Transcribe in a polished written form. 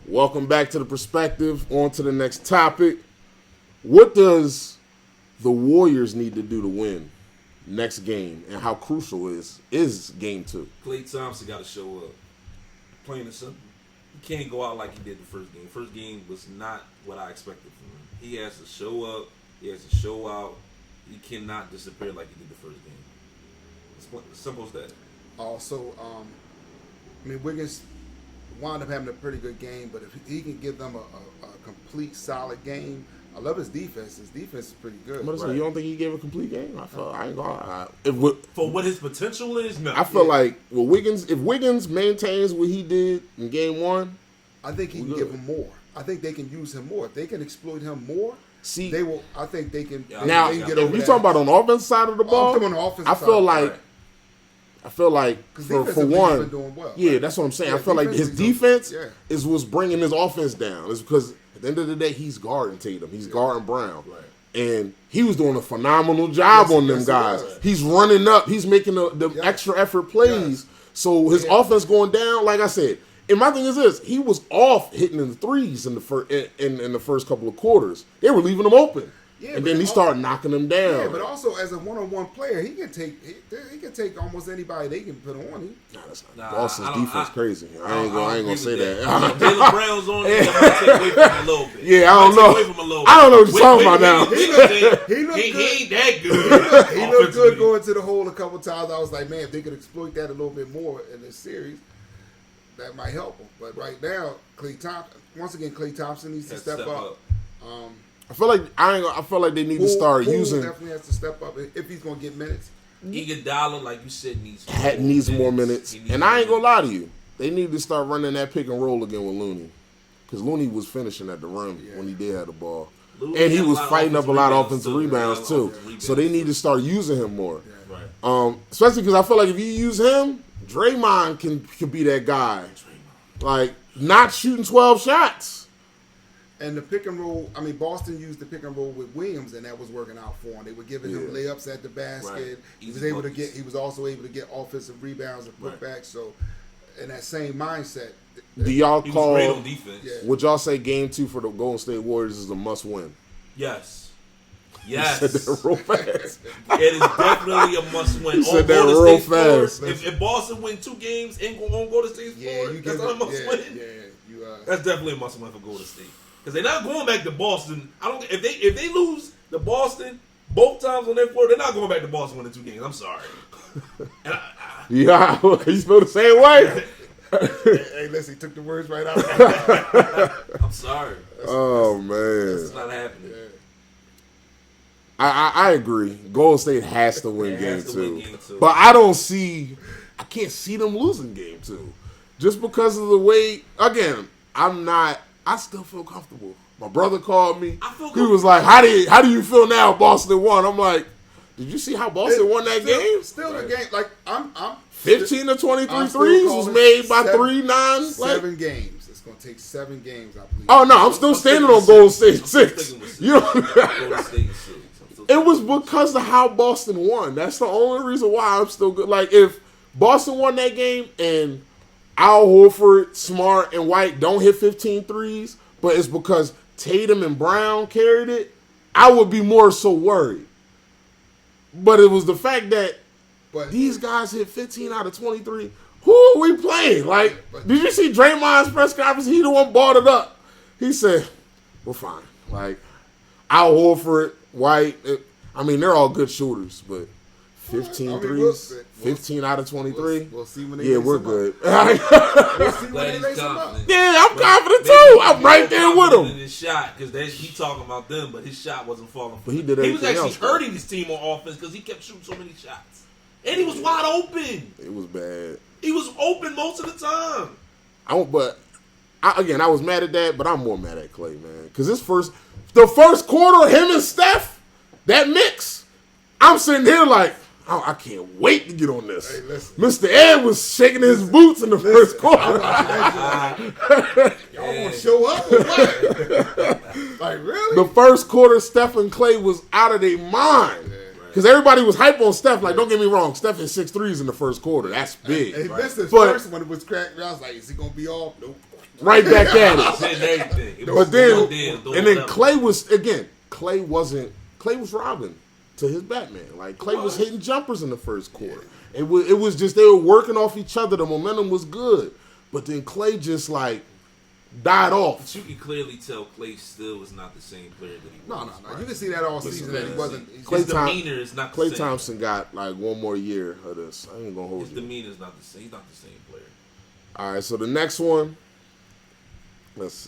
Welcome back to the perspective. On to the next topic. What does the Warriors need to do to win next game, and how crucial is game 2? Klay Thompson got to show up. Plain and simple. He can't go out like he did the first game. First game was not what I expected from him. He has to show up. He has to show out. He cannot disappear like he did the first game. It's simple as that. Also, Wiggins wound up having a pretty good game, but if he can give them a complete solid game, I love his defense. His defense is pretty good. Right. You don't think he gave a complete game? I ain't gonna. For what his potential is, no. I feel like if Wiggins maintains what he did in game 1, I think he can give him more. I think they can use him more. If they can exploit him more, they will. I think they can. Now, they can if you're talking about on the offensive side of the ball, I feel like for one, been doing well. Yeah, that's what I'm saying. I feel like his defense is what's bringing his offense down. It's because at the end of the day, he's guarding Tatum. He's guarding Brown. Right. And he was doing a phenomenal job on them guys. He's running up. He's making the extra effort plays. So his offense going down, like I said. And my thing is this: he was off hitting in the threes in the first couple of quarters. They were leaving him open. Yeah, and then he started knocking them down. Yeah, but also as a one-on-one player, he can take almost anybody they can put on him. Boston's defense crazy. I ain't gonna say that. Jaylen Brown's on him. Take away from him a little bit. Yeah, I don't know. I don't know what you're talking about now. He ain't that good. He looked good going to the hole a couple times. I was like, man, if they could exploit that a little bit more in this series, that might help him. But right now, Klay Thompson needs to step up. I feel like they need to start using. Definitely has to step up if he's going to get minutes. Iguodala, like you said, needs more minutes. And I ain't gonna lie to you, they need to start running that pick and roll again with Looney, because Looney was finishing at the rim when he did have the ball, and he was fighting up a lot of offensive rebounds too. So they need to start using him more, especially because I feel like if you use him, Draymond can be that guy, like not shooting 12 shots. And the pick and roll, Boston used the pick and roll with Williams, and that was working out for him. They were giving him layups at the basket. Right. He was also able to get offensive rebounds and putbacks. So, in that same mindset, do y'all call? Great on defense. Yeah. Would y'all say Game 2 for the Golden State Warriors is a must-win? Yes. You said that real fast. It is definitely a must-win. You said that real fast. If Boston win 2 games and on Golden State's floor, that's not a must-win. That's definitely a must-win for Golden State. Because they're not going back to Boston. If they lose to Boston both times on their floor, they're not going back to Boston winning 2 games. I'm sorry. Yeah, you feel the same way? Hey, listen, he took the words right out. I'm sorry. Man, that's not happening. I agree. Golden State has to win game 2, but I can't see them losing game 2, just because of the way. Again, I still feel comfortable. My brother called me. He was like, "How do you feel now? Boston won." I'm like, "Did you see how Boston won that game?" Still the game. Like I'm 15 to 23 threes was made by 3-9. 7 games. It's gonna take 7 games, I believe. Oh no, I'm still standing on Golden State 6. You know, it was because of how Boston won. That's the only reason why I'm still good. Like if Boston won that game and Al Horford, Smart, and White don't hit 15 threes, but it's because Tatum and Brown carried it, I would be more so worried. But it was the fact that these guys hit 15 out of 23. Who are we playing? Like, did you see Draymond's press conference? He the one brought it up. He said, we're fine. Like, Al Horford, White, they're all good shooters, but 15 threes, 15 out of 23. We'll see when they we're good. We'll see when they up. Yeah, I'm confident too. I'm right there with him. In his shot, because he talking about them, but his shot wasn't falling. But he was actually hurting his team on offense because he kept shooting so many shots, and he was wide open. It was bad. He was open most of the time. I was mad at that, but I'm more mad at Klay, man, because the first quarter, him and Steph, that mix, I'm sitting here like, I can't wait to get on this. Hey, Mr. Ed was shaking his boots in the first quarter. Y'all want to show up or what? Like, really? The first quarter, Steph and Klay was out of their mind. Because everybody was hype on Steph. Like, don't get me wrong, Steph hit 6 threes in the first quarter. That's big. He missed his first one. It was cracked. I was like, is he gonna be off? Nope. Right back at it. But then, and then Klay was robbing to his Batman. Like, Klay was hitting jumpers in the first quarter. It was just, they were working off each other. The momentum was good. But then Klay just, like, died off. But you can clearly tell Klay still was not the same player that he was. No. Right? You can see that all season that he wasn't. His demeanor is not the same. Klay Thompson got, like, one more year of this. I ain't going to hold His you. His demeanor is not the same. He's not the same player. All right, so the next one, let's see.